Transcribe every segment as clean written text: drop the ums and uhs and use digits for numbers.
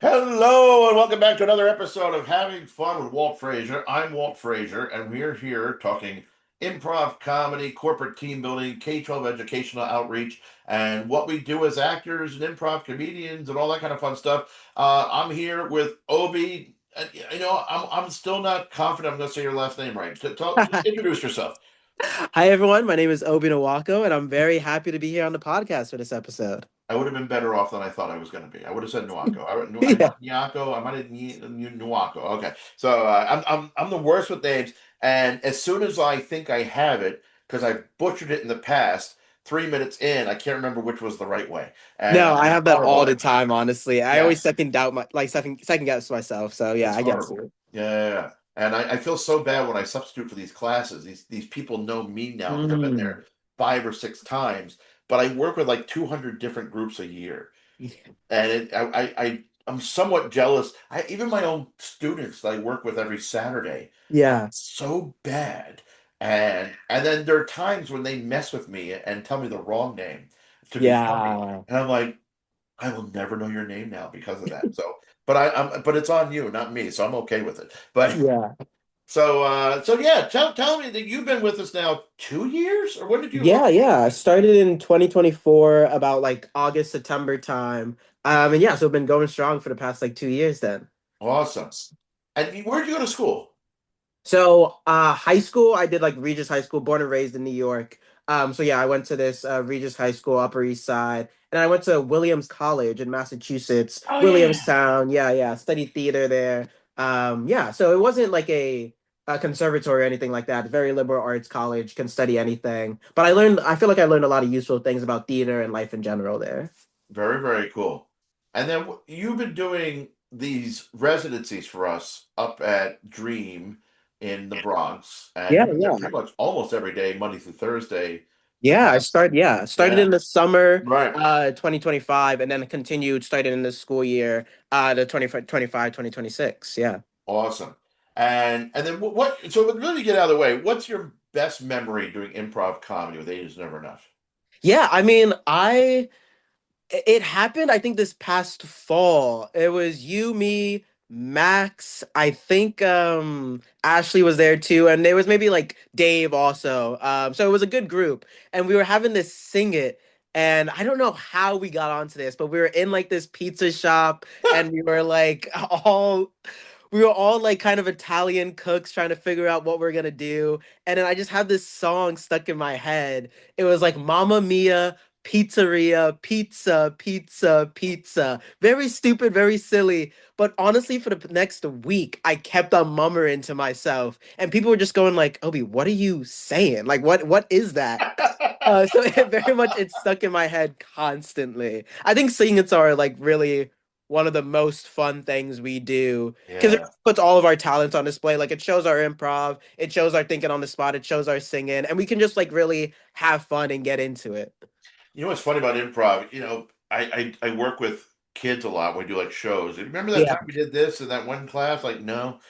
Hello and welcome back to another episode of Having Fun with Walt Frasier. I'm Walt Frasier, and we're here talking improv comedy, corporate team building, K-12 educational outreach, and what we do as actors and improv comedians and all that kind of fun stuff. I'm here with Obi. And, I'm still not confident I'm going to say your last name right. Introduce yourself. Hi, everyone. My name is Obi Nwako, and I'm very happy to be here on the podcast for this episode. I would have been better off than I thought I was going to be. I would have said Nwako. I Yeah. might Nyako. I might have Nwako. Okay, so I'm the worst with names, and as soon as I think I have it, because I've butchered it in the past, 3 minutes in, I can't remember which was the right way, and No, I I'm have that horrible all at the it. time, honestly. I Yeah, always second doubt second guess myself. So yeah, it's I get horrible. you. Yeah, yeah, yeah. And I feel so bad when I substitute for these classes. These people know me now because I've been Mm. there 5 or 6 times, but I work with like 200 different groups a year. And I'm somewhat jealous. Even my own students that I work with every Saturday, Yeah. so bad. And then there are times when they mess with me and tell me the wrong name to be funny, Yeah. and I'm like, I will never know your name now because of that. So, but it's on you, not me. So I'm okay with it. But Yeah. so yeah, tell me that you've been with us now 2 years, or when did you? Yeah. I started in 2024, about like August, September time. And yeah, so I've been going strong for the past like 2 years then. Awesome. And where'd you go to school? So, high school, I did like Regis High School, born and raised in New York. So yeah, I went to this Regis High School, Upper East Side, and I went to Williams College in Massachusetts, Oh yeah. Williamstown. Yeah, studied theater there. Yeah, so it wasn't like a conservatory or anything like that. Very liberal arts college, can study anything. But I feel like I learned a lot of useful things about theater and life in general there. Very, very cool. And then you've been doing these residencies for us up at Dream in the Bronx, and Yeah, you've been there yeah. pretty much almost every day, Monday through Thursday, the Yeah, past. started Yeah, in the summer right. 2025 and then continued started in the school year the 2025 2026. Yeah. Awesome. And then so let me get out of the way. What's your best memory doing improv comedy with Age is Never Enough? Yeah, I mean, it happened, I think, this past fall. It was you, me, Max. I think Ashley was there too, and there was maybe like Dave also. So it was a good group, and we were having to sing it. And I don't know how we got onto this, but we were in like this pizza shop, and we were all like kind of Italian cooks trying to figure out what we're gonna do. And then I just had this song stuck in my head. It was like Mamma Mia, pizzeria, pizza, pizza, pizza. Very stupid, very silly. But honestly, for the next week, I kept on murmuring to myself, and people were just going like, "Obi, what are you saying? Like, what is that?" So it stuck in my head constantly. I think singing are like really one of the most fun things we do because it Yeah. puts all of our talents on display. Like it shows our improv, it shows our thinking on the spot, it shows our singing, and we can just like really have fun and get into it. You know what's funny about improv? I work with kids a lot when we do like shows. Remember that Yeah. time we did this in that one class? Like, no.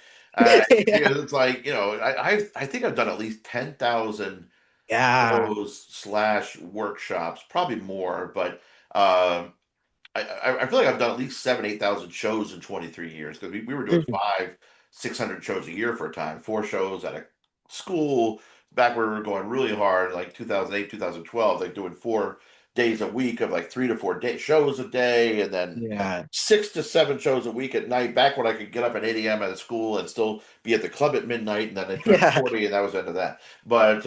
Yeah. Because it's like, I think I've done at least 10,000 Yeah. shows slash workshops, probably more, but um I feel like I've done at least 8,000 shows in 23 years because we were doing Mhm. 600 shows a year for a time, 4 shows at a school back where we were going really hard, like 2008, 2012, like doing 4 days a week of like 3 to 4 day shows a day, and then Yeah. 6 to 7 shows a week at night. Back when I could get up at 8 a.m. at a school and still be at the club at midnight, and then I turned Yeah. 40, and that was the end of that. But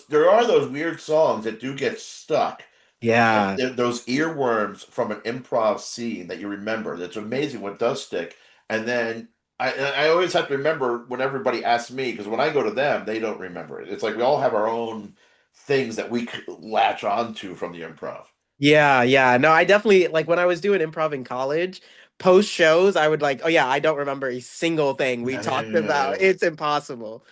there are those weird songs that do get stuck, Yeah. those earworms from an improv scene that you remember. That's amazing what does stick. And then I always have to remember when everybody asks me, because when I go to them, they don't remember it. It's like we all have our own things that we latch onto from the improv. Yeah. No, I definitely like when I was doing improv in college, post shows, I would like, oh yeah, I don't remember a single thing we Yeah, yeah, talked yeah, about. yeah. It's impossible.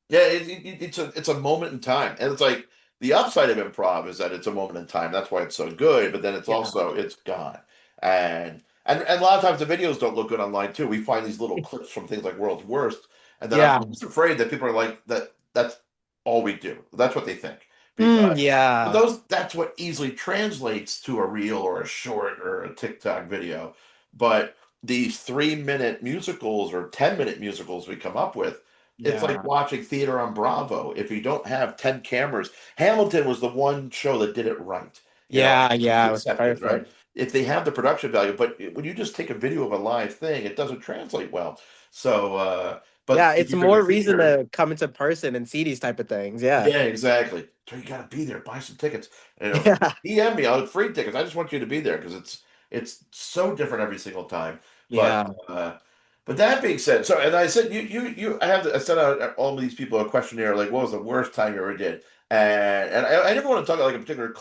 Yeah, it's a moment in time, and it's like the upside of improv is that it's a moment in time. That's why it's so good. But then it's Yeah. also it's gone, and a lot of times the videos don't look good online too. We find these little clips from things like World's Worst, and then I'm Yeah. just afraid that people are like that. That's all we do. That's what they think. because but Yeah. that's what easily translates to a reel or a short or a TikTok video. But these 3 minute musicals or 10 minute musicals we come up with, it's like Yeah. watching theater on Bravo. If you don't have 10 cameras, Hamilton was the one show that did it right. You know, Yeah. Yeah. the It was acceptance, right? perfect. If they have the production value, but when you just take a video of a live thing, it doesn't translate well. So, but Yeah. if It's you're doing a more reason theater, to come into person and see these type of things. Yeah. yeah, exactly. So you got to be there, buy some tickets. Yeah. DM me, I'll have free tickets. I just want you to be there because it's so different every single time. But Yeah. but that being said, so and I said I sent out all of these people a questionnaire like what was the worst time you ever did, and I never want to talk about like a particular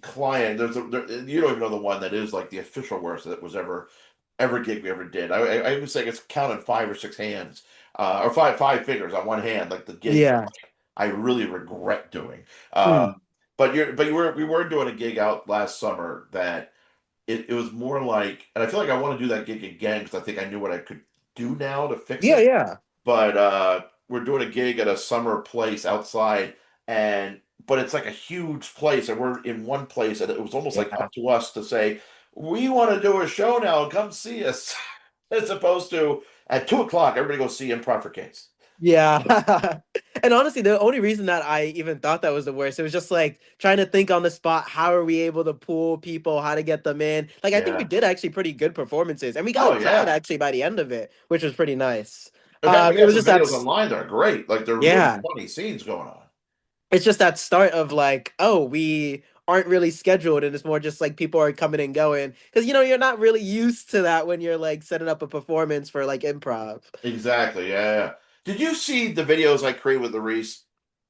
client. You don't even know the one that is like the official worst that was ever gig we ever did. I would say it's counted 5 or 6 hands, or five fingers on one hand, like the gigs that Yeah. I really regret doing. Uh, Mm. but we were doing a gig out last summer that it was more like, and I feel like I want to do that gig again because I think I knew what I could do now to fix Yeah. it. Yeah. But we're doing a gig at a summer place outside, and but it's like a huge place, and we're in one place, and it was almost like Yeah. up to us to say, we want to do a show now, come see us, as opposed to at 2 o'clock, everybody go see Improv for Kids. Yeah. And honestly, the only reason that I even thought that was the worst, it was just like trying to think on the spot, how are we able to pull people, how to get them in? Like, I think we Yeah. did actually pretty good performances, and we got a Oh crowd yeah. actually by the end of it, which was pretty nice. We It got was some just that, videos online that are great. Like they're really yeah, funny scenes going on. it's just that start of like, oh, we aren't really scheduled, and it's more just like people are coming and going because you're not really used to that when you're like setting up a performance for like improv. Exactly. Yeah, yeah. Did you see the videos I created with the Reese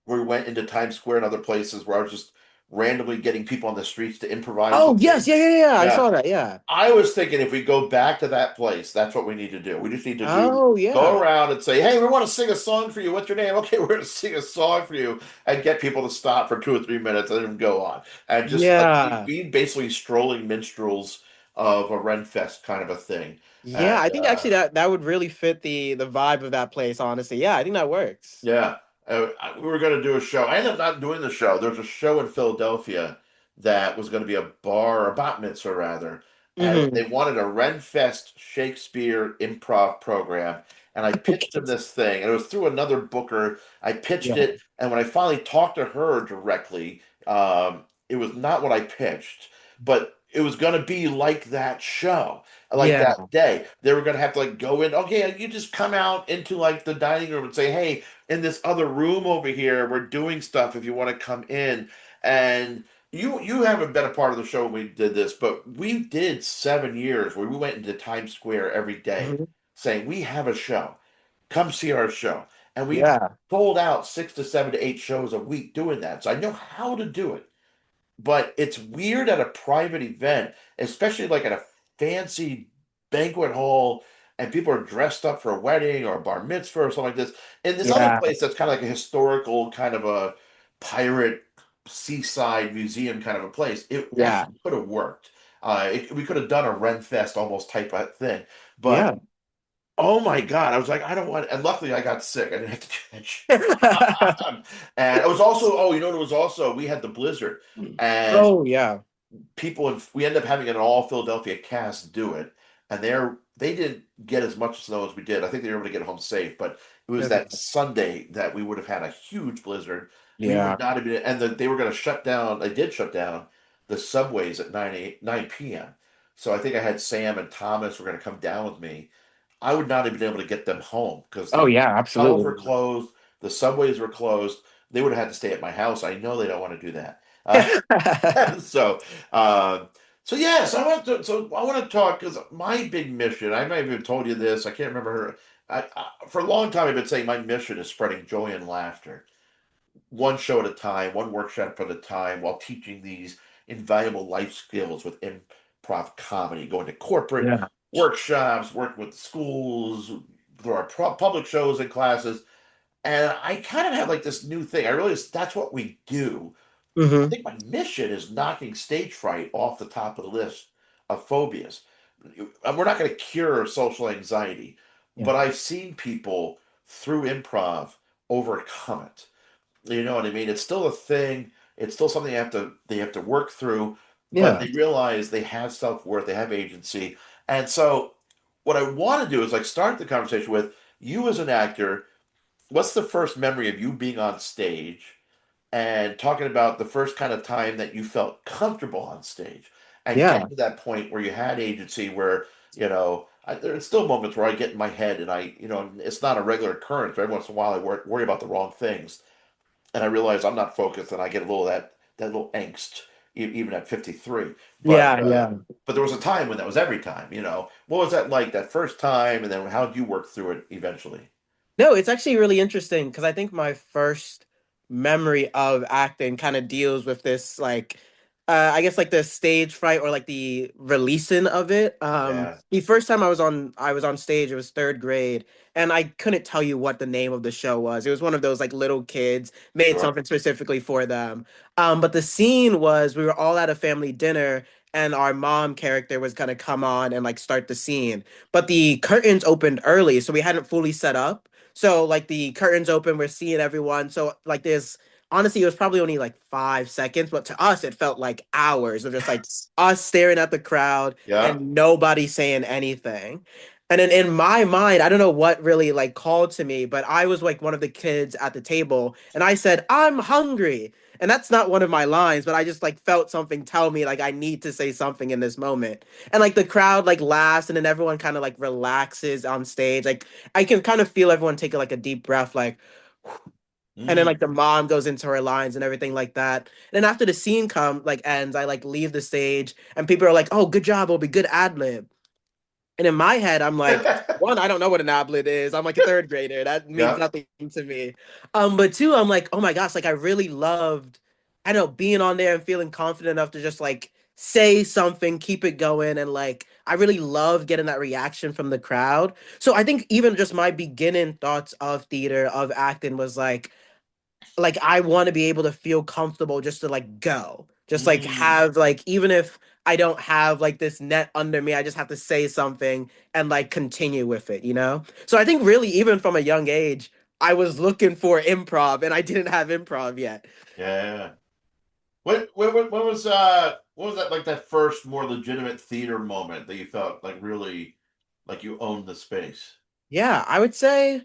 where we went into Times Square and other places where I was just randomly getting people on the streets to improvise Oh with yes, me? yeah, yeah, yeah. I Yeah. saw that. Yeah. I was thinking if we go back to that place, that's what we need to do. We just need to Oh go yeah. around and say, "Hey, we want to sing a song for you. What's your name?" Okay, we're going to sing a song for you, and get people to stop for 2 or 3 minutes and then go on, and just like Yeah. be basically strolling minstrels of a Ren Fest kind of a thing. Yeah, And I think actually that would really fit the vibe of that place, honestly. Yeah, I think that works. yeah, we were going to do a show. I ended up not doing the show. There was a show in Philadelphia that was going to be a bar, a bat mitzvah rather, and Hmm. they wanted a Renfest Shakespeare improv program. And I pitched them Okay. this thing, and it was through another booker. I pitched Yeah. it, and when I finally talked to her directly, it was not what I pitched, but it was going to be like that show, like Yeah. that day. They were going to have to like go in. Okay, you just come out into like the dining room and say, "Hey, in this other room over here. We're doing stuff if you want to come in." And you haven't been a part of the show when we did this, but we did 7 years where we went into Times Square every day Hmm. saying, "We have a show. Come see our show." And we Yeah. sold out 6 to 7 to 8 shows a week doing that. So I know how to do it. But it's weird at a private event, especially like at a fancy banquet hall, and people are dressed up for a wedding or a bar mitzvah or something like this. In this other Yeah. place that's kind of like a historical kind of a pirate seaside museum kind of a place, it Yeah. actually could have worked. We could have done a Ren Fest almost type of thing, but Yeah. oh my God, I was like, I don't want, and luckily I got sick. I didn't have to do that and it was also, oh, you know what it was also? We had the blizzard, and Oh yeah. we ended up having an all Philadelphia cast do it, and they didn't get as much snow as we did. I think they were able to get home safe, but it was Okay. that Sunday that we would have had a huge blizzard. We Yeah. would not have been, and they were going to shut down. They did shut down the subways at 9 p.m. So I think I had Sam and Thomas were going to come down with me. I would not have been able to get them home because Oh the yeah, tunnels were absolutely. closed, the subways were closed. They would have had to stay at my house. I know they don't want to do that. So, uh, so yes, I want to talk because my big mission. I might have even told you this. I can't remember her. For a long time, I've been saying my mission is spreading joy and laughter, one show at a time, one workshop at a time, while teaching these invaluable life skills with improv comedy, going to corporate Yeah. workshops, working with schools, through our public shows and classes. And I kind of have like this new thing. I realize that's what we do. I Hmm. think my mission is knocking stage fright off the top of the list of phobias. And we're not going to cure social anxiety, Yeah. but I've seen people through improv overcome it. You know what I mean? It's still a thing. It's still something they have to work through, but Yeah. they realize they have self-worth, they have agency. And so what I want to do is like start the conversation with you as an actor. What's the first memory of you being on stage and talking about the first kind of time that you felt comfortable on stage and Yeah. getting to that point where you had agency where, there's still moments where I get in my head and it's not a regular occurrence, but every once in a while I worry about the wrong things and I realize I'm not focused, and I get a little of that little angst, even at 53. But Yeah, yeah. but there was a time when that was every time. What was that like that first time, and then how did you work through it eventually? No, it's actually really interesting because I think my first memory of acting kind of deals with this like I guess like the stage fright or like the releasing of it. Yeah, The first time I was on stage, it was third grade, and I couldn't tell you what the name of the show was. It was one of those like little kids made sure. something specifically for them. But the scene was we were all at a family dinner and our mom character was gonna come on and like start the scene. But the curtains opened early, so we hadn't fully set up. So like the curtains open, we're seeing everyone. So like there's honestly it was probably only like 5 seconds, but to us it felt like hours of just like us staring at the crowd Yeah. and nobody saying anything. And then in my mind, I don't know what really like called to me, but I was like one of the kids at the table and I said, I'm hungry. And that's not one of my lines, but I just like felt something tell me like I need to say something in this moment. And like the crowd like laughs and then everyone kind of like relaxes on stage. Like I can kind of feel everyone take like a deep breath, like, and then Mm. like the mom goes into her lines and everything like that. And then after the scene like ends, I like leave the stage and people are like, "Oh, good job, Obi, good ad lib." And in my head, I'm like, one, I don't know what an ablet is. I'm like a third grader. That means Yeah. nothing to me. But two, I'm like, oh my gosh, like I really loved, I don't know, being on there and feeling confident enough to just like say something, keep it going, and like I really loved getting that reaction from the crowd. So I think even just my beginning thoughts of theater, of acting was like I want to be able to feel comfortable just to like go. Just like Mm. have like even if I don't have like this net under me, I just have to say something and like continue with it, you know? So I think really even from a young age, I was looking for improv and I didn't have improv yet. Yeah. What was that like that first more legitimate theater moment that you felt like really like you owned the space? Yeah, I would say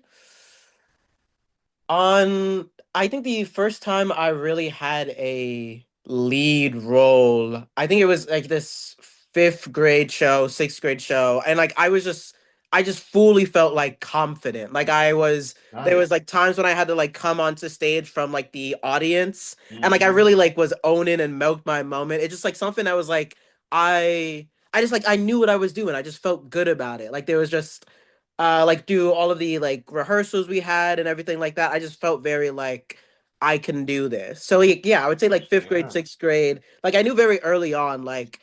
On, I think the first time I really had a lead role, I think it was like this fifth grade show, sixth grade show, and like I just fully felt like confident. Like there was Nice. like times when I had to like come onto stage from like the audience, and like I Hmm. really like was owning and milked my moment. It's just like something that was like I just like I knew what I was doing. I just felt good about it. Like there was just like do all of the like rehearsals we had and everything like that. I just felt very like I can do this. So like yeah, I would say like fifth grade, Yeah. sixth grade. Like I knew very early on, like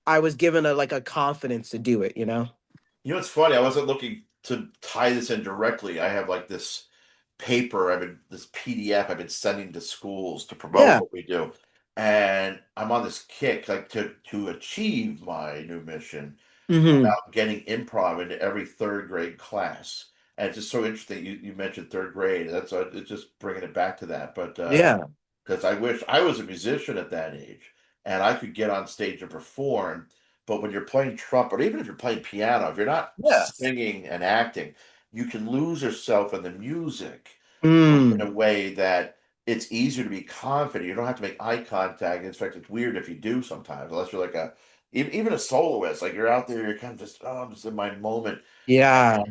I was given a like a confidence to do it, you know? It's funny. I wasn't looking to tie this in directly. I have like this PDF I've been sending to schools to promote Yeah. what we do. And I'm on this kick like to achieve my new mission Hmm. about getting improv into every third grade class. And it's just so interesting. You mentioned third grade. It's just bringing it back to that. But Yeah. because I wish I was a musician at that age and I could get on stage and perform. But when you're playing trumpet, or even if you're playing piano, if you're not Yeah. singing and acting, you can lose yourself in the music in a Mm. way that it's easier to be confident. You don't have to make eye contact. In fact, it's weird if you do sometimes, unless you're like even a soloist. Like you're out there, you're kind of just, oh, I'm just in my moment. Yeah.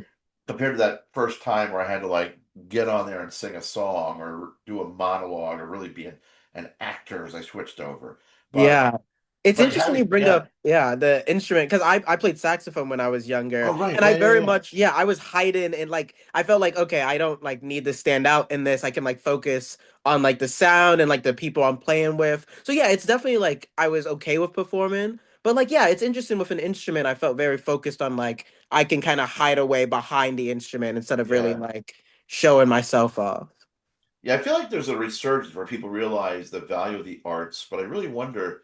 Compared to that first time where I had to like get on there and sing a song or do a monologue or really be an actor as I switched over. But Yeah. It's but interesting you having bring up, yeah, the instrument because I played saxophone when I was younger, oh right, and I yeah, yeah, very yeah. much, yeah, I was hiding and like I felt like okay, I don't like need to stand out in this. I can like focus on like the sound and like the people I'm playing with. So yeah, it's definitely like I was okay with performing, but like yeah, it's interesting with an instrument. I felt very focused on like I can kind of hide away behind the instrument instead of really Yeah. like showing myself off. Yeah, I feel like there's a resurgence where people realize the value of the arts, but I really wonder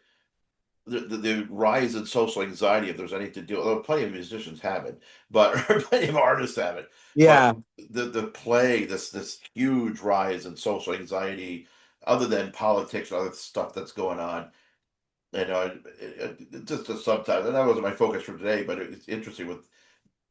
the rise in social anxiety, if there's anything to do, although plenty of musicians have it, but plenty of artists have it, but Yeah. the play this huge rise in social anxiety, other than politics and other stuff that's going on. Just sometimes, and that wasn't my focus for today, but it's interesting with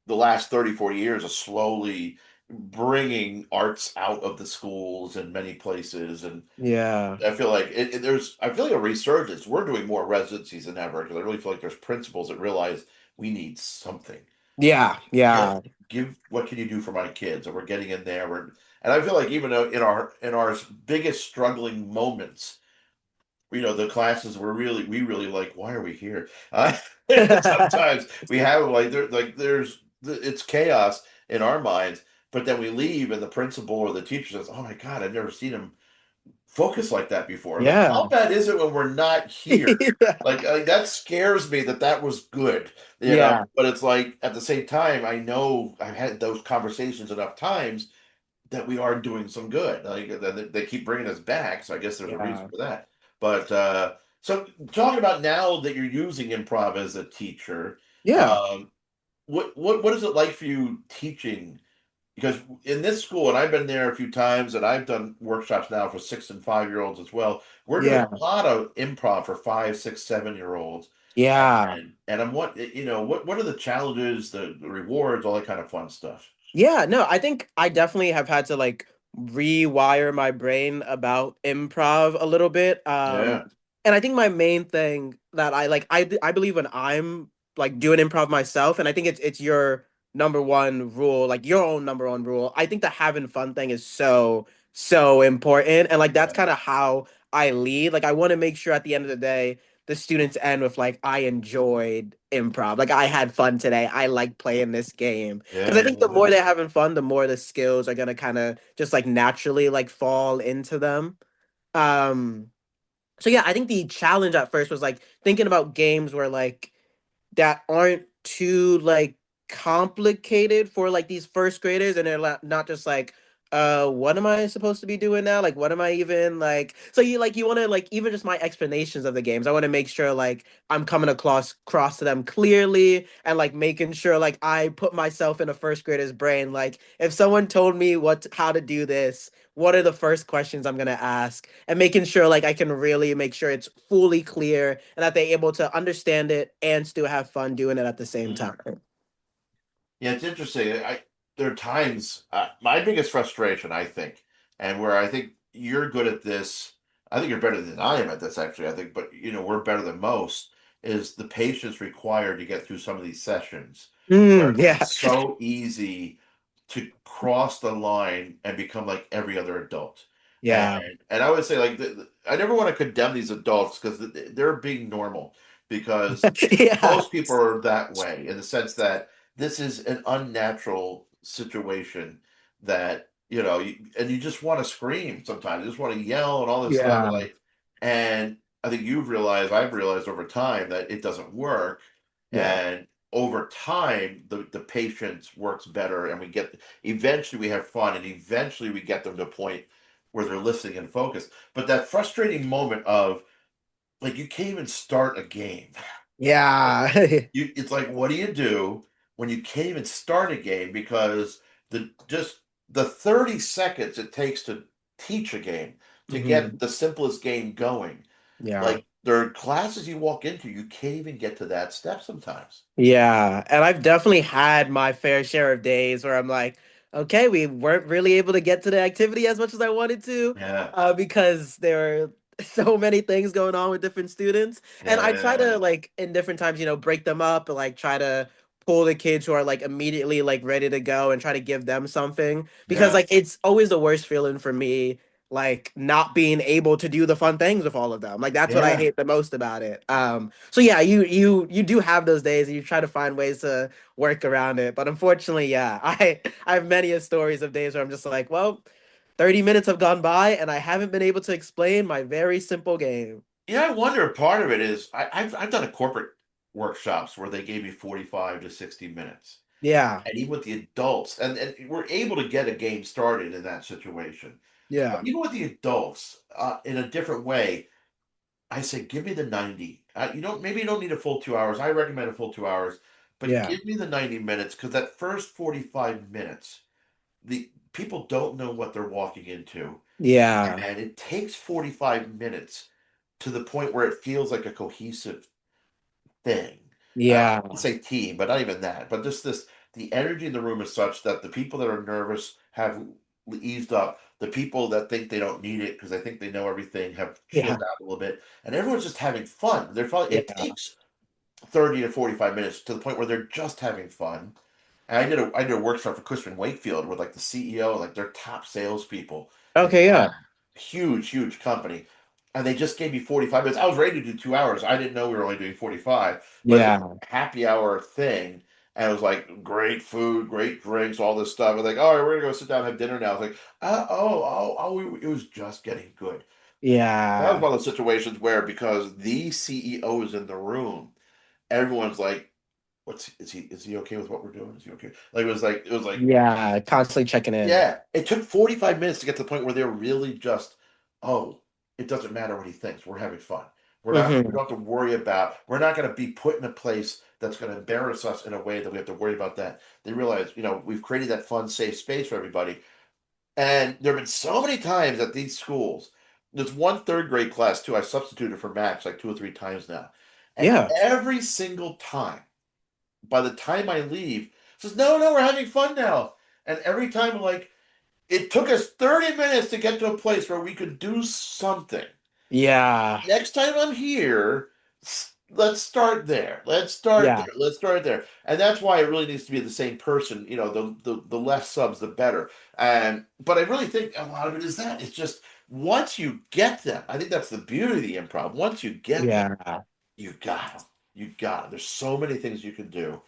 the last 30, 40 years of slowly bringing arts out of the schools in many places. And Yeah. I feel like I feel like a resurgence. We're doing more residencies than ever because I really feel like there's principals that realize we need something. Yeah. Give, Yeah. give what can you do for my kids? And we're getting in there. And I feel like even though in our biggest struggling moments, the classes we really like, why are we here? Sometimes we have it's chaos in our minds, but then we leave and the principal or the teacher says, oh my God, I've never seen him focus like that before. Like, how Yeah. bad is it when we're not here? Like that scares me that was good, Yeah. but it's like at the same time, I know I've had those conversations enough times that we are doing some good. Like they keep bringing us back, so I guess there's a reason Yeah. for that. But so talking about now that you're using improv as a teacher, Yeah. um, what is it like for you teaching? Because in this school, and I've been there a few times, and I've done workshops now for 6 and 5 year olds as well. We're doing Yeah. a lot of improv for 5, 6, 7 year olds, Yeah. and I'm what are the challenges, the rewards, all that kind of fun stuff. Yeah, no, I think I definitely have had to like rewire my brain about improv a little bit. Yeah, And I think my main thing that I believe when I'm like doing improv myself, and I think it's your number one rule, like your own number one rule. I think the having fun thing is so important, and like that's yeah, kind of how I lead. Like I want to make sure at the end of the day the students end with like I enjoyed improv. Like I had fun today. I like playing this game. Because yeah, I yeah, think the yeah. more they're having fun, the more the skills are gonna kind of just like naturally like fall into them. Um, so yeah, I think the challenge at first was like thinking about games where like that aren't too like complicated for like these first graders and they're not just like what am I supposed to be doing now, like what am I even like, so you want to like even just my explanations of the games I want to make sure like I'm coming across to them clearly and like making sure like I put myself in a first grader's brain, like if someone told me how to do this, what are the first questions I'm going to ask, and making sure like I can really make sure it's fully clear and that they're able to understand it and still have fun doing it at the same Mm. time. Yeah, it's interesting. There are times my biggest frustration, I think, and where I think you're good at this. I think you're better than I am at this, actually. I think, but we're better than most. Is the patience required to get through some of these sessions where Yeah. it's so easy to cross the line and become like every other adult. Yeah. And I would say like I never want to condemn these adults because they're being normal because Yeah. most people are that way in the sense that this is an unnatural situation that and you just want to scream sometimes, you just want to yell and all this stuff, Yeah. and I think I've realized over time that it doesn't work, Yeah. and over time the patience works better, and eventually we have fun, and eventually we get them to a point where they're listening and focused. But that frustrating moment of like you can't even start a game. Yeah. It's like, what do you do when you can't even start a game because just the 30 seconds it takes to teach a game, to Hmm. get the simplest game going. Yeah. Like there are classes you walk into, you can't even get to that step sometimes. Yeah, and I've definitely had my fair share of days where I'm like, okay, we weren't really able to get to the activity as much as I wanted to, Yeah, because there were so many things going on with different students. And yeah, I try to yeah, like in different times, break them up and like try to pull the kids who are like immediately like ready to go and try to give them something because yeah, like it's always the worst feeling for me like not being able to do the fun things with all of them. Like that's what I yeah. hate the most about it. So yeah, you do have those days and you try to find ways to work around it. But unfortunately, yeah, I have many stories of days where I'm just like, well, 30 minutes have gone by and I haven't been able to explain my very simple game. Yeah, I wonder if part of it is I've done a corporate workshops where they gave me 45 to 60 minutes. Yeah. And even with the adults, and we're able to get a game started in that situation. But Yeah. even with the adults, in a different way, I say, give me the 90. You don't, maybe you don't need a full 2 hours. I recommend a full 2 hours, but Yeah. give me the 90 minutes because that first 45 minutes, the people don't know what they're walking into. Yeah. And it takes 45 minutes to the point where it feels like a cohesive thing. I Yeah. say team, but not even that. But just this, the energy in the room is such that the people that are nervous have eased up. The people that think they don't need it because they think they know everything have Yeah. chilled out a little bit, and everyone's just having fun. They're probably it Yeah. takes 30 to 45 minutes to the point where they're just having fun. And I did a workshop for Cushman Wakefield with like the CEO, like their top salespeople, and Okay, yeah. huge company. And they just gave me 45 minutes. I was ready to do 2 hours. I didn't know we were only doing 45, but it's Yeah. a happy hour thing. And it was like great food, great drinks, all this stuff. I was like, all right, we're gonna go sit down and have dinner now. I was like, it was just getting good. That was Yeah. one of those situations where because the CEO is in the room, everyone's like, "What's is he okay with what we're doing? Is he okay?" Like it was like Yeah. Constantly checking in. yeah, it took 45 minutes to get to the point where they're really just, oh, it doesn't matter what he thinks. We're having fun. We Hmm. don't have to worry about, we're not going to be put in a place that's going to embarrass us in a way that we have to worry about that. They realize, we've created that fun, safe space for everybody. And there have been so many times at these schools. There's one third grade class too. I substituted for Max like 2 or 3 times now. And Yeah. every single time, by the time I leave, says, no, no, we're having fun now. And every time I'm like, it took us 30 minutes to get to a place where we could do something. Yeah. Next time I'm here, let's start there. Let's start there. Yeah. Let's start there. And that's why it really needs to be the same person. The less subs, the better. And but I really think a lot of it is that it's just once you get them, I think that's the beauty of the improv. Once you get them, Yeah. you got them. You got them. There's so many things you can do.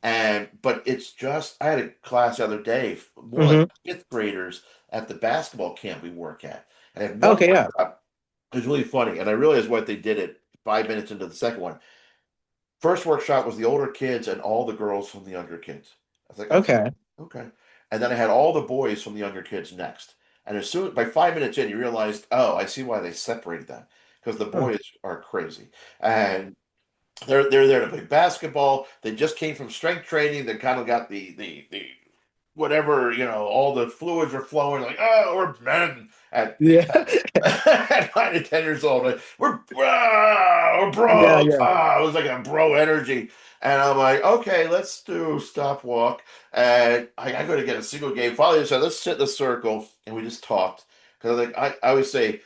And but it's just I had a class the other day, more like Hmm. fifth graders at the basketball camp we work at. And I had one Okay, yeah. workshop. It was really funny, and I realized what they did it 5 minutes into the second one. First workshop was the older kids and all the girls from the younger kids. I was like, okay, Okay. okay. And then I had all the boys from the younger kids next. And as soon by 5 minutes in, you realized, oh, I see why they separated them because the Huh. boys are crazy and they're there to play basketball. They just came from strength training. They kind of got the whatever, all the fluids are flowing. Like, oh, we're men at Yeah. at 9 to 10 years old. Like, we're Yeah, bros. yeah. It was like a bro energy. And I'm like, okay, let's do stop walk. And I go to get a single game. Father said, let's sit in a circle, and we just talked. Because I always say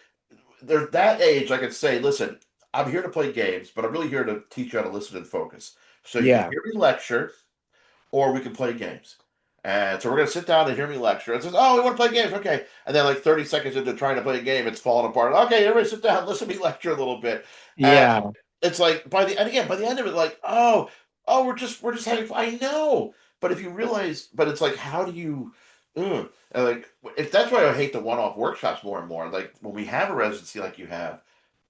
they're that age, I could say, listen, I'm here to play games, but I'm really here to teach you how to listen and focus. So you can Yeah. hear me lecture, or we can play games. And so we're going to sit down and hear me lecture. It says, oh, we want to play games. Okay. And then, like 30 seconds into trying to play a game, it's falling apart. Okay, everybody sit down, listen to me lecture a little bit. And Yeah. it's like, by the end of it, like, we're just having fun. I know. But if you realize, but it's like, how do you, and like, if that's why I hate the one off workshops more and more. Like, when we have a residency like you have,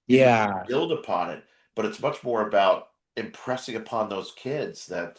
you can Yeah. build upon it, but it's much more about impressing upon those kids that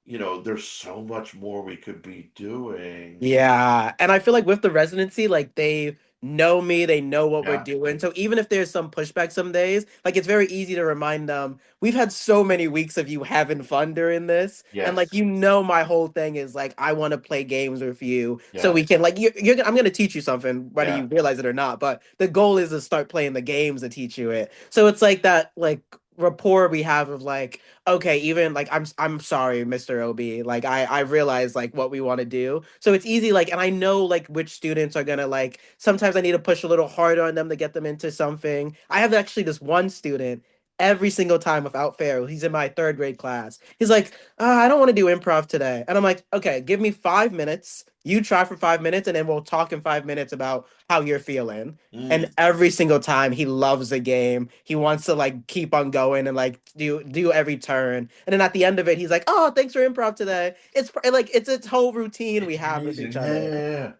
there's so much more we could be doing. Yeah. And I feel like with the residency, like they know me, they know what we're Yeah. doing. So even if there's some pushback some days, like it's very easy to remind them, we've had so many weeks of you having fun during this. And like Yes. my whole thing is like I want to play games with you so Yeah. we can like I'm gonna teach you something, whether Yeah. you realize it or not. But the goal is to start playing the games to teach you it. So it's like that like rapport we have of like okay, even like I'm sorry, Mr. OB. Like I realize like what we want to do. So it's easy like and I know like which students are gonna like sometimes I need to push a little harder on them to get them into something. I have actually this one student every single time without fail. He's in my third grade class. He's like, I don't want to do improv today. And I'm like, okay, give me 5 minutes. You try for 5 minutes and then we'll talk in 5 minutes about how you're feeling. And Mm. every single time he loves the game. He wants to like keep on going and like do every turn. And then at the end of it, he's like, "Oh, thanks for improv today." It's like it's its whole routine we It's have with amazing. each Yeah, other.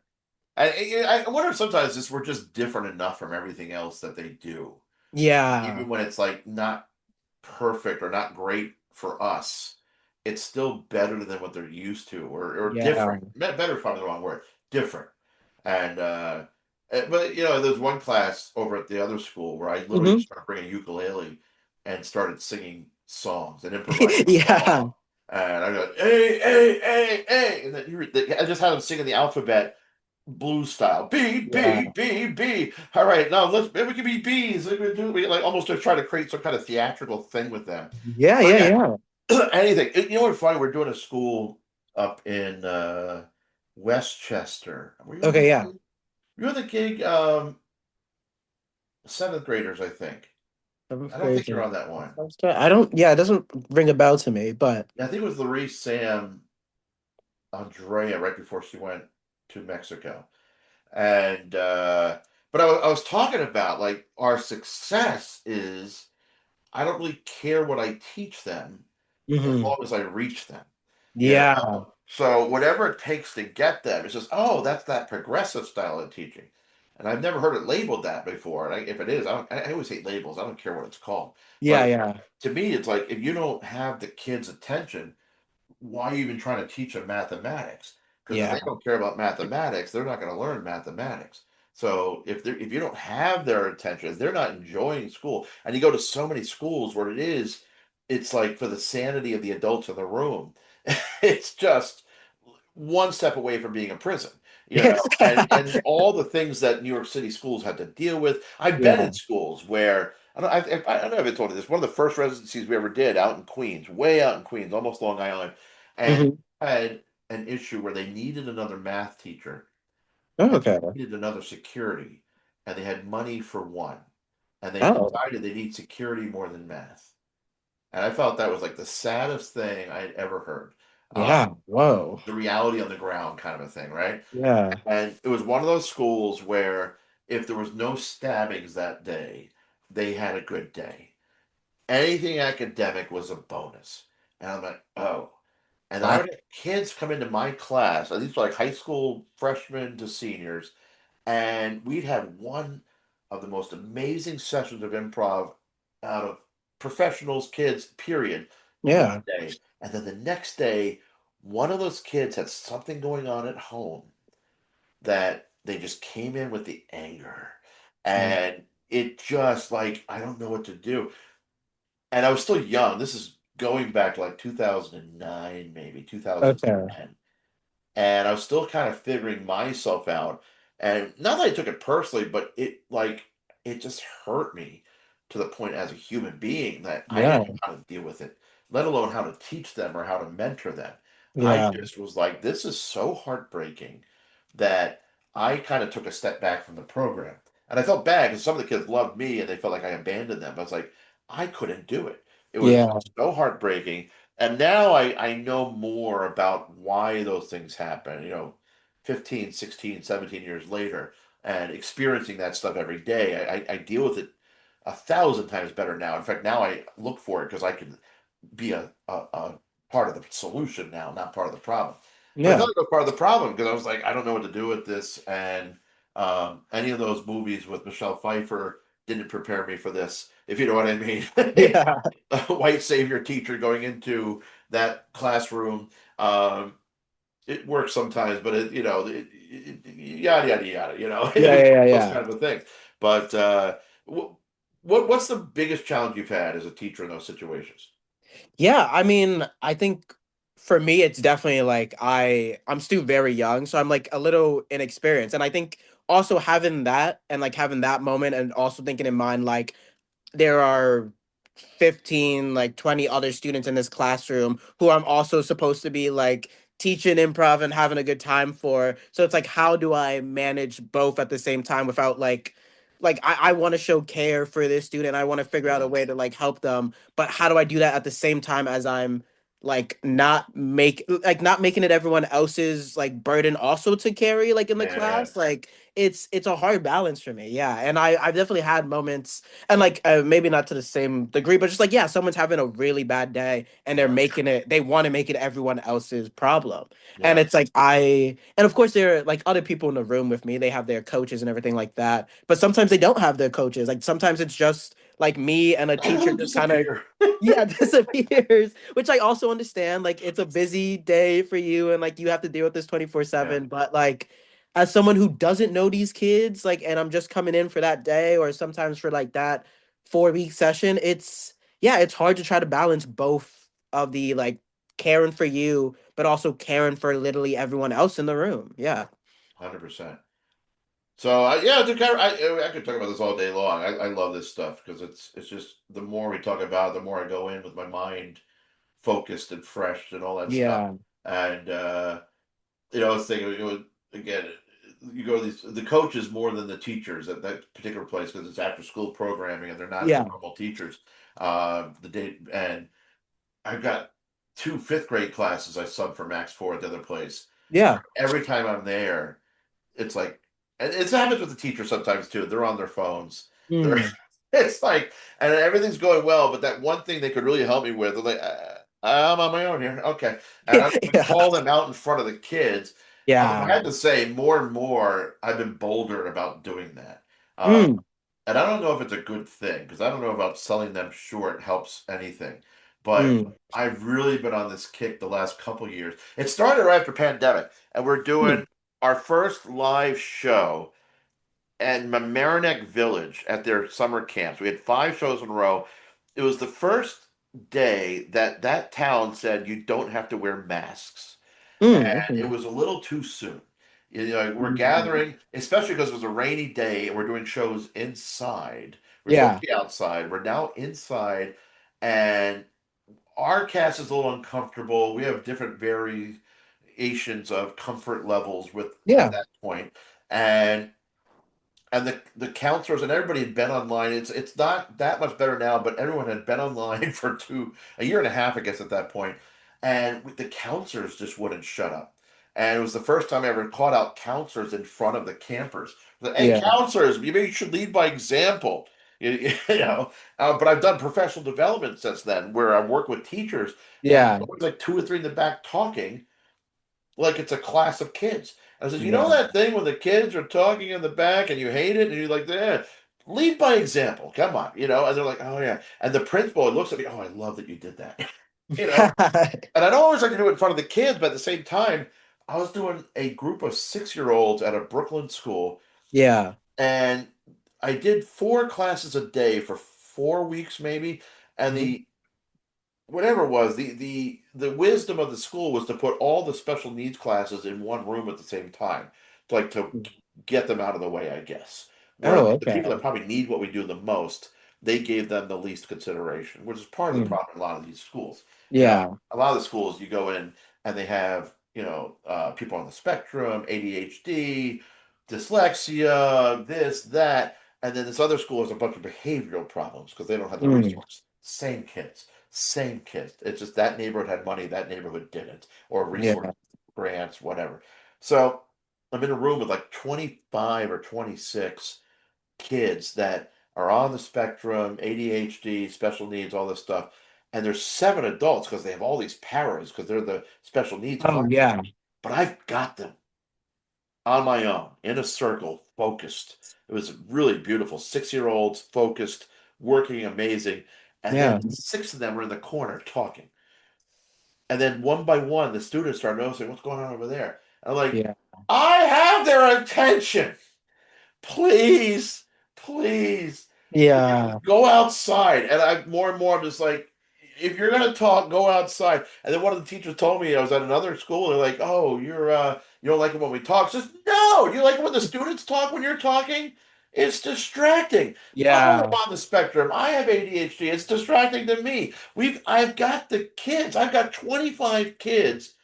yeah, yeah. I wonder if sometimes this we're just different enough from everything else that they do. Yeah, Even when it's like not perfect or not great for us, it's still better than what they're used to or yeah, different. Better is probably the wrong word. Different. And But there's one class over at the other school where I literally Hmm. just started bringing a ukulele and started singing songs and improvising Yeah. songs. And I go, hey, hey, hey, hey, and then I just had them singing the alphabet blues style. B, Yeah. B, B, B. All right, now let's maybe we can be bees. We like almost to try to create some kind of theatrical thing with them. Yeah, But yeah, yeah, yeah. anything. What's funny? We're doing a school up in Westchester. Were you on Okay, the yeah. gig? You were on the gig? Seventh graders, I think. Seventh I don't grade. think you're on that one. I don't, yeah, it doesn't ring a bell to me, but I think it was Larry Sam Andrea right before she went to Mexico. And but I was talking about like our success is I don't really care what I teach them as hmm long as I reach them. yeah. So whatever it takes to get them, it's just, oh, that's that progressive style of teaching. And I've never heard it labeled that before. And if it is, I always hate labels. I don't care what it's called. Yeah, But yeah. to me, it's like if you don't have the kids' attention, why are you even trying to teach them mathematics? Because if Yeah. they don't care about mathematics, they're not going to learn mathematics. So if you don't have their attention, if they're not enjoying school, and you go to so many schools where it's like for the sanity of the adults in the room, it's just one step away from being a prison, Yes. and all the things that New York City schools had to deal with. I've been Yeah. in schools where I don't know if I told you this. One of the first residencies we ever did out in Queens, way out in Queens, almost Long Island, and hmm had an issue where they needed another math teacher and Okay. they needed another security, and they had money for one, and they Oh, decided they need security more than math. And I felt that was like the saddest thing I'd ever heard. yeah. Whoa. The reality on the ground kind of a thing, right? Yeah. And it was one of those schools where if there was no stabbings that day, they had a good day. Anything academic was a bonus. And I'm like, oh. And I Wow. would have kids come into my class, these were like high school freshmen to seniors, and we'd have one of the most amazing sessions of improv out of professionals, kids, period, one Yeah. day. And then the next day, one of those kids had something going on at home that they just came in with the anger. Yeah. And it just like, I don't know what to do. And I was still young. This is going back to like 2009, maybe Okay. 2010. And I was still kind of figuring myself out. And not that I took it personally, but it just hurt me to the point as a human being that I didn't Yeah. know how to deal with it, let alone how to teach them or how to mentor them. I Yeah. just was like, this is so heartbreaking that I kind of took a step back from the program. And I felt bad because some of the kids loved me and they felt like I abandoned them. But I was like, I couldn't do it. It was Yeah. so heartbreaking. And now I know more about why those things happen, 15, 16, 17 years later, and experiencing that stuff every day. I deal with it 1,000 times better now. In fact, now I look for it because I can be a part of the solution now, not part of the problem. But I Yeah. thought it was part of the problem because I was like, I don't know what to do with this. And any of those movies with Michelle Pfeiffer didn't prepare me for this, if you know what I mean. Yeah. A white savior teacher going into that classroom. Um, it works sometimes, but yada yada yada. It Yeah. was Yeah. those Yeah. kind of a things. But what's the biggest challenge you've had as a teacher in those situations? Yeah, I mean, I think for me it's definitely like I'm still very young, so I'm like a little inexperienced. And I think also having that and like having that moment and also thinking in mind like there are 15 like 20 other students in this classroom who I'm also supposed to be like teaching improv and having a good time for. So it's like how do I manage both at the same time without like I want to show care for this student. I want to figure out a Yeah, way to like help them, but how do I do that at the same time as I'm not making it everyone else's like burden also to carry like in the yeah, class. Like it's a hard balance for me. Yeah. And I've definitely had moments and like maybe not to the same degree, but just like yeah, someone's having a really bad day and yeah, they want to make it everyone else's problem. And yeah. it's like and of course there are like other people in the room with me, they have their coaches and everything like that, but sometimes they don't have their coaches. Like sometimes it's just like me and a And teacher it'll just kind of disappear. yeah disappears, which I also understand. Like it's a busy day for you and like you have to deal with this Yeah. 24/7, but like as someone who doesn't know these kids, like, and I'm just coming in for that day or sometimes for like that 4 week session, it's yeah, it's hard to try to balance both of the like caring for you, but also caring for literally everyone else in the room. Yeah. 100%. So yeah, I could talk about this all day long. I love this stuff because it's just the more we talk about it, the more I go in with my mind focused and fresh and all that stuff. Yeah. And I was thinking, again, you go to these the coaches more than the teachers at that particular place because it's after school programming and they're not the Yeah. normal teachers. The day and I've got two fifth grade classes I sub for Max Four at the other place. Yeah. Every time I'm there, it's like, and it happens with the teachers sometimes too. They're on their phones. They're, Mm. it's like, and everything's going well, but that one thing they could really help me with, they're like, I'm on my own here. Okay. And I would Yeah. call them out in front of the kids. I Yeah. had to say more and more, I've been bolder about doing that. Uh, Mm. and I don't know if it's a good thing because I don't know about selling them short helps anything. But Mm. I've really been on this kick the last couple years. It started right after pandemic, and we're Mm. doing our first live show at Mamaroneck Village at their summer camps. We had 5 shows in a row. It was the first day that that town said you don't have to wear masks, Mm. and it Okay. was a little too soon. We're Mm. gathering, especially because it was a rainy day, and we're doing shows inside. We're supposed Yeah. to be outside. We're now inside, and our cast is a little uncomfortable. We have different variations of comfort levels with at Yeah. that point, and the counselors and everybody had been online. It's not that much better now, but everyone had been online for a year and a half, I guess, at that point, and the counselors just wouldn't shut up. And it was the first time I ever caught out counselors in front of the campers. Hey, Yeah. counselors, maybe you should lead by example. You know, but I've done professional development since then, where I work with teachers, and there's Yeah. always like two or three in the back talking, like it's a class of kids. I said, you know Yeah. that thing when the kids are talking in the back and you hate it and you're like, yeah, lead by example. Come on, and they're like, oh yeah. And the principal looks at me, oh, I love that you did that. you know. And I don't always like to do it in front of the kids, but at the same time, I was doing a group of 6-year-olds at a Brooklyn school, Yeah. and I did 4 classes a day for 4 weeks maybe. And Mhm. the whatever it was, the wisdom of the school was to put all the special needs classes in one room at the same time, to get them out of the way, I guess. Where Oh, the people that okay. probably need what we do the most, they gave them the least consideration, which is part of the Mm. problem in a lot of these schools. Yeah. A lot of the schools you go in and they have people on the spectrum, ADHD, dyslexia, this, that, and then this other school has a bunch of behavioral problems because they don't have the Mm. resources. Same kids. Same kids. It's just that neighborhood had money, that neighborhood didn't, or resource Yeah. grants, whatever. So I'm in a room with like 25 or 26 kids that are on the spectrum, ADHD, special needs, all this stuff. And there's 7 adults because they have all these paras because they're the special needs Oh, class. yeah. But I've got them on my own in a circle, focused. It was really beautiful. 6-year-olds focused, working amazing. And then Yeah. 6 of them were in the corner talking. And then one by one, the students started noticing what's going on over there. And I'm like, Yeah. I have their attention. Please, please, Yeah. go outside. And I more and more I'm just like, if you're gonna talk, go outside. And then one of the teachers told me I was at another school. They're like, "Oh, you don't like it when we talk." I says, "No, you like it when the students talk when you're talking. It's distracting. I'm Yeah. on the spectrum. I have ADHD. It's distracting to me. I've got the kids. I've got 25 kids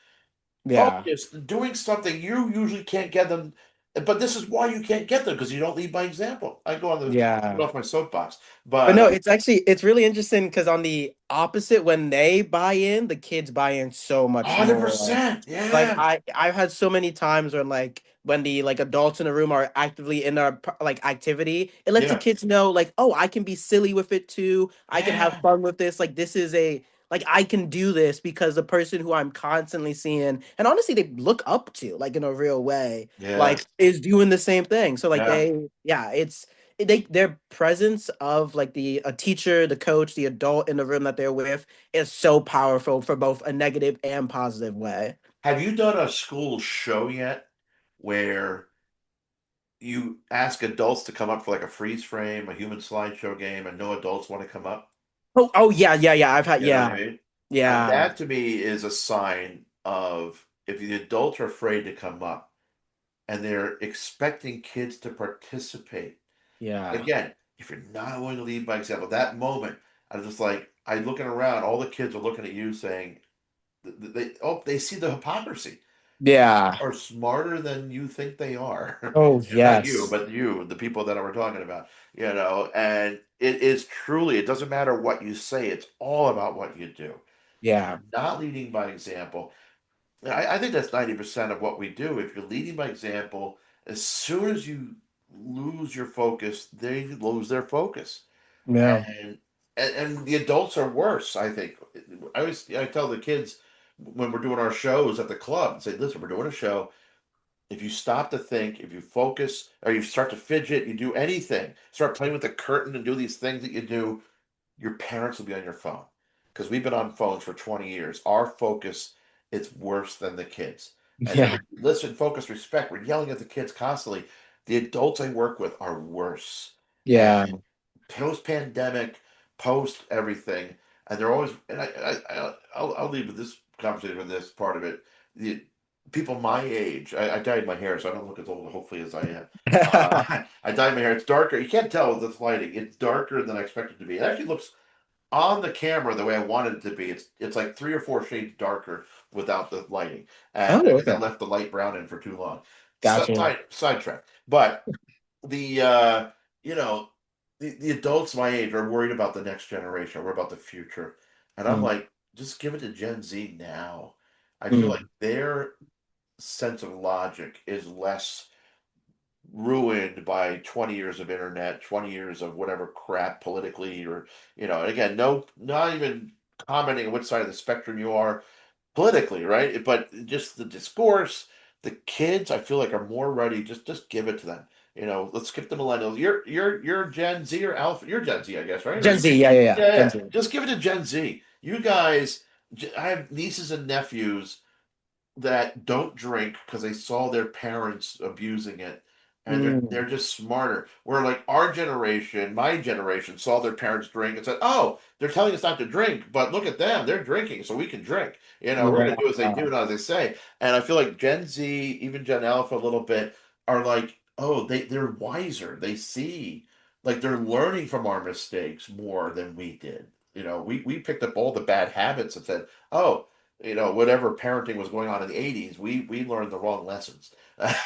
Yeah. focused, doing something you usually can't get them. But this is why you can't get them because you don't lead by example. I go on the get Yeah. off my soapbox, But but no, it's really interesting because on the opposite, when they buy in, the kids buy in so much more. 100%, Like yeah, I've had so many times where like when the like adults in the room are actively in our like activity, it lets the yeah, kids know like, oh, I can be silly with it too. I can have yeah, fun with this. Like this is a like I can do this because the person who I'm constantly seeing and honestly they look up to like in a real way, like yes, is doing the same thing. So like yeah. they yeah, it's their presence of like the a teacher, the coach, the adult in the room that they're with is so powerful for both a negative and positive way. Have you done a school show yet where? you ask adults to come up for like a freeze frame, a human slideshow game, and no adults want to come up. Oh yeah, yeah, yeah. I've had You know what yeah, I mean? And yeah, that to me is a sign of if the adults are afraid to come up and they're expecting kids to participate. yeah, Again, if you're not willing to lead by example, that moment, I was just like, I looking around, all the kids are looking at you saying, they see the hypocrisy. Kids yeah. are smarter than you think they are. Oh Not you, yes, but you, the people that we're talking about, and it is truly, it doesn't matter what you say, it's all about what you do. If yeah, you're not leading by example, I think that's 90% of what we do. If you're leading by example, as soon as you lose your focus, they lose their focus. yeah. And and the adults are worse, I think. I tell the kids when we're doing our shows at the club, say, listen, we're doing a show. If you stop to think, if you focus, or you start to fidget, you do anything, start playing with the curtain and do these things that you do, your parents will be on your phone. Because we've been on phones for 20 years. Our focus is worse than the kids. And then Yeah, listen, focus, respect. We're yelling at the kids constantly. The adults I work with are worse. And yeah. post pandemic, post everything, and they're always. And I'll leave with this conversation with this part of it. The people my age, I dyed my hair, so I don't look as old, hopefully, as I am. I dyed my hair. It's darker. You can't tell with this lighting. It's darker than I expected it to be. It actually looks on the camera the way I wanted it to be. It's like 3 or 4 shades darker without the lighting, and Oh, because I okay. left the light brown in for too long. Gotcha. Sidetrack, but the you know the adults my age are worried about the next generation, worried about the future, and I'm Mm, like, just give it to Gen Z now. I feel like mm. their sense of logic is less ruined by 20 years of internet, 20 years of whatever crap politically, or and again, no, not even commenting on which side of the spectrum you are politically, right? But just the discourse, the kids, I feel like are more ready. Just give it to them. Let's skip the millennials. You're Gen Z or Alpha. You're Gen Z, I guess, right? Gen Z, yeah, yeah, yeah. Yeah, Gen yeah. Z. Just give it to Gen Z. You guys, I have nieces and nephews that don't drink because they saw their parents abusing it, and they're Mm, just smarter. Where like our generation, my generation, saw their parents drink and said, "Oh, they're telling us not to drink, but look at them, they're drinking, so we can drink. We're yeah. going to do as they do, not as they say." And I feel like Gen Z, even Gen Alpha, a little bit, are like, oh, they're wiser. They see, like they're learning from our mistakes more than we did. We picked up all the bad habits and said, oh, whatever parenting was going on in the 80s, we learned the wrong lessons,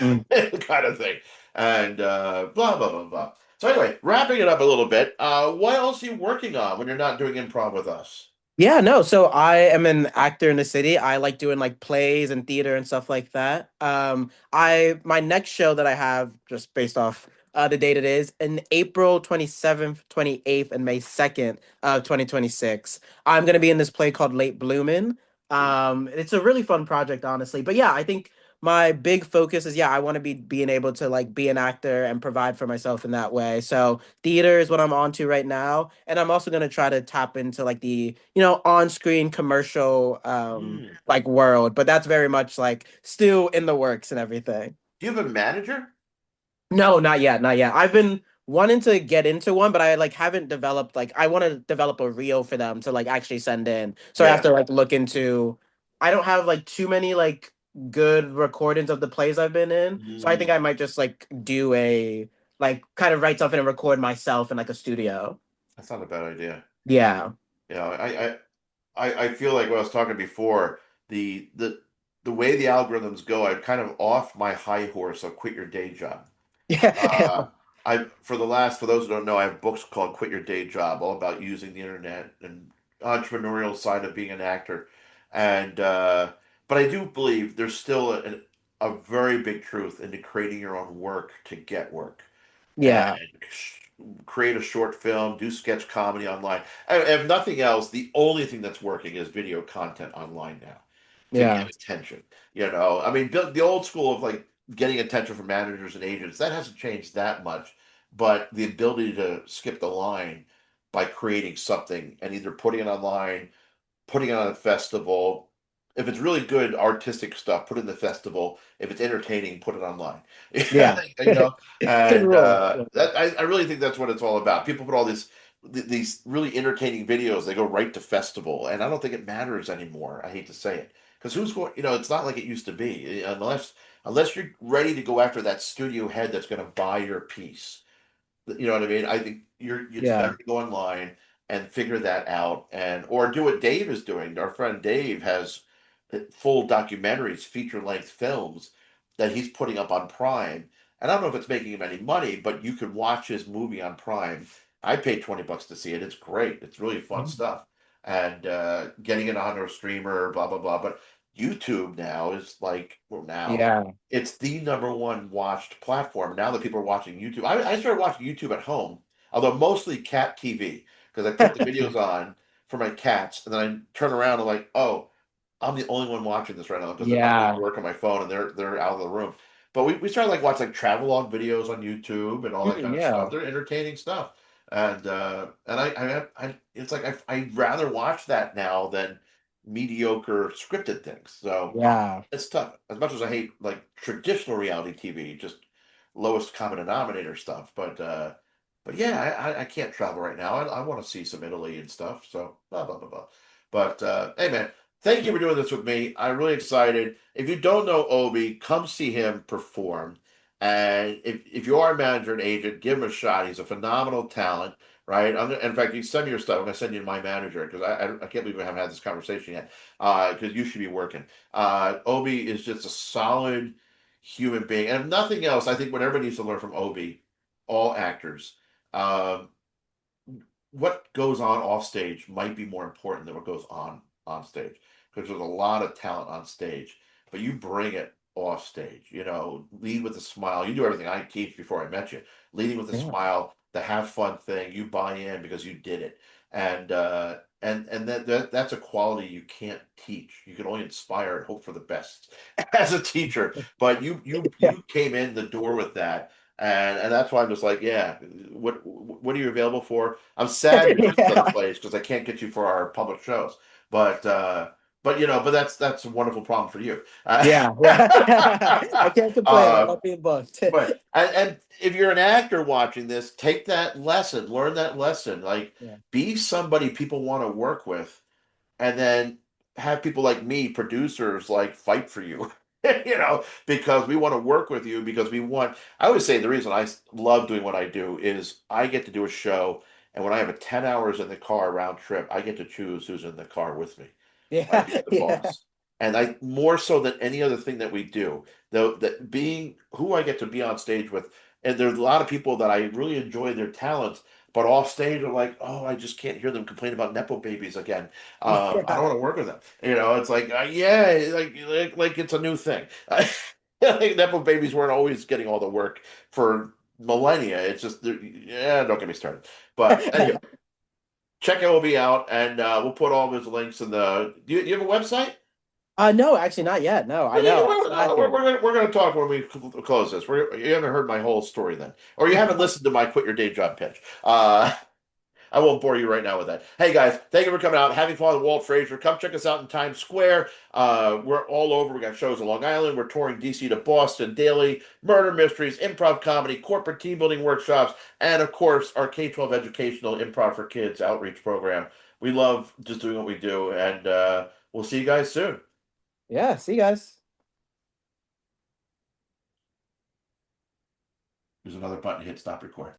Mm. kind of thing. And blah, blah, blah, blah. So, anyway, wrapping it up a little bit, what else are you working on when you're not doing improv with us? Yeah, no. So I am an actor in the city. I like doing like plays and theater and stuff like that. I my next show that I have just based off the date it is in April 27th, 28th, and May 2nd of 2026. I'm gonna be in this play called Late Bloomin'. It's a really fun project, honestly. But yeah, I think my big focus is I want to be being able to like be an actor and provide for myself in that way. So theater is what I'm on to right now, and I'm also gonna try to tap into like the on-screen commercial Hmm. like world, but that's very much like still in the works and everything. Do you have a manager? No, not yet, not yet. I've been wanting to get into one, but I like haven't developed like I want to develop a reel for them to like actually send in. So I have Yeah. to like look into. I don't have like too many like good recordings of the plays I've been in, so I think Hmm. I might just like do a like kind of write something and record myself in like a studio. That's not a bad idea. Yeah. I feel like what I was talking before, the way the algorithms go, I'm kind of off my high horse of quit your day job. Yeah. Uh, for those who don't know, I have books called Quit Your Day Job, all about using the internet and entrepreneurial side of being an actor. And but I do believe there's still a very big truth into creating your own work to get work and Yeah. create a short film, do sketch comedy online. And if nothing else, the only thing that's working is video content online now to Yeah. get attention. I mean, the old school of like getting attention from managers and agents, that hasn't changed that much. But the ability to skip the line by creating something and either putting it online, putting it on a festival, if it's really good artistic stuff, put it in the festival. If it's entertaining, put it online. Yeah. You know, Good and rule. I really think that's what it's all about. People put all these really entertaining videos. They go right to festival, and I don't think it matters anymore. I hate to say it, because who's going? You know, it's not like it used to be. Unless you're ready to go after that studio head that's going to buy your piece. You know what I mean? I think it's Yeah. better to go online and figure that out, and or do what Dave is doing. Our friend Dave has full documentaries, feature length films that he's putting up on Prime. And I don't know if it's making him any money, but you can watch his movie on Prime. I paid $20 to see it. It's great. It's really fun Mhm. stuff. And getting it on a streamer, blah blah blah. But YouTube now is like, well, now Yeah. it's the number one watched platform. Now that people are watching YouTube, I started watching YouTube at home, although mostly cat TV, because I put the videos on for my cats, and then I turn around and like, oh, I'm the only one watching this right now because I'm doing Yeah. work on my phone and they're out of the room. But we started like watching like travelogue videos on YouTube and all that kind of stuff. Yeah. They're entertaining stuff, and it's like I'd rather watch that now than mediocre scripted things. So Yeah. it's tough. As much as I hate like traditional reality TV, just lowest common denominator stuff. But yeah, I can't travel right now. I want to see some Italy and stuff. So blah blah blah blah. But hey man, thank you for doing this with me. I'm really excited. If you don't know Obi, come see him perform. And if you are a manager and agent, give him a shot. He's a phenomenal talent, right? In fact, you send me your stuff. I'm gonna send you my manager because I can't believe we haven't had this conversation yet. Because you should be working. Obi is just a solid human being, and if nothing else, I think what everybody needs to learn from Obi, all actors, um, what goes on off stage might be more important than what goes on stage, because there's a lot of talent on stage, but you bring it off stage. You know, lead with a smile. You do everything I teach before I met you. Leading with a Yeah. smile, the have fun thing. You buy in because you did it, and that's a quality you can't teach. You can only inspire and hope for the best as a teacher. But Yeah. you came in the door with that, and that's why I'm just like, yeah. What are you available for? I'm sad you're this other Yeah. place because I can't get you for our public shows. But but that's a wonderful problem for you. Yeah. Yeah. I can't complain. I uh, love being booked. and if you're an actor watching this, take that lesson, learn that lesson. Like, Yeah. be somebody people want to work with, and then have people like me, producers, like fight for you. Because we want to work with you, because we want. I always say the reason I love doing what I do is I get to do a show, and when I have a 10 hours in the car round trip, I get to choose who's in the car with me. I Yeah. get the Yeah. boss. And I, more so than any other thing that we do, though, that being who I get to be on stage with, and there's a lot of people that I really enjoy their talents, but off stage are like, oh, I just can't hear them complain about nepo babies again. I don't Yeah. want to work with them. It's like, yeah, like it's a new thing. I think nepo babies weren't always getting all the work for millennia. It's just, yeah, don't get me started. But anyway, check LB out, and we'll put all those links in the. Do you have a website? No, actually not yet. No, I Well, you know. know I what? still have We're gonna talk when we close this. You haven't heard my whole story then, or you haven't listened to my quit your day job pitch. I won't bore you right now with that. Hey guys, thank you for coming out, having fun with Walt Frasier. Come check us out in Times Square. We're all over. We got shows in Long Island. We're touring DC to Boston daily. Murder mysteries, improv comedy, corporate team building workshops, and of course our K-12 educational improv for kids outreach program. We love just doing what we do, and we'll see you guys soon. Yeah, see you guys. There's another button to hit stop record.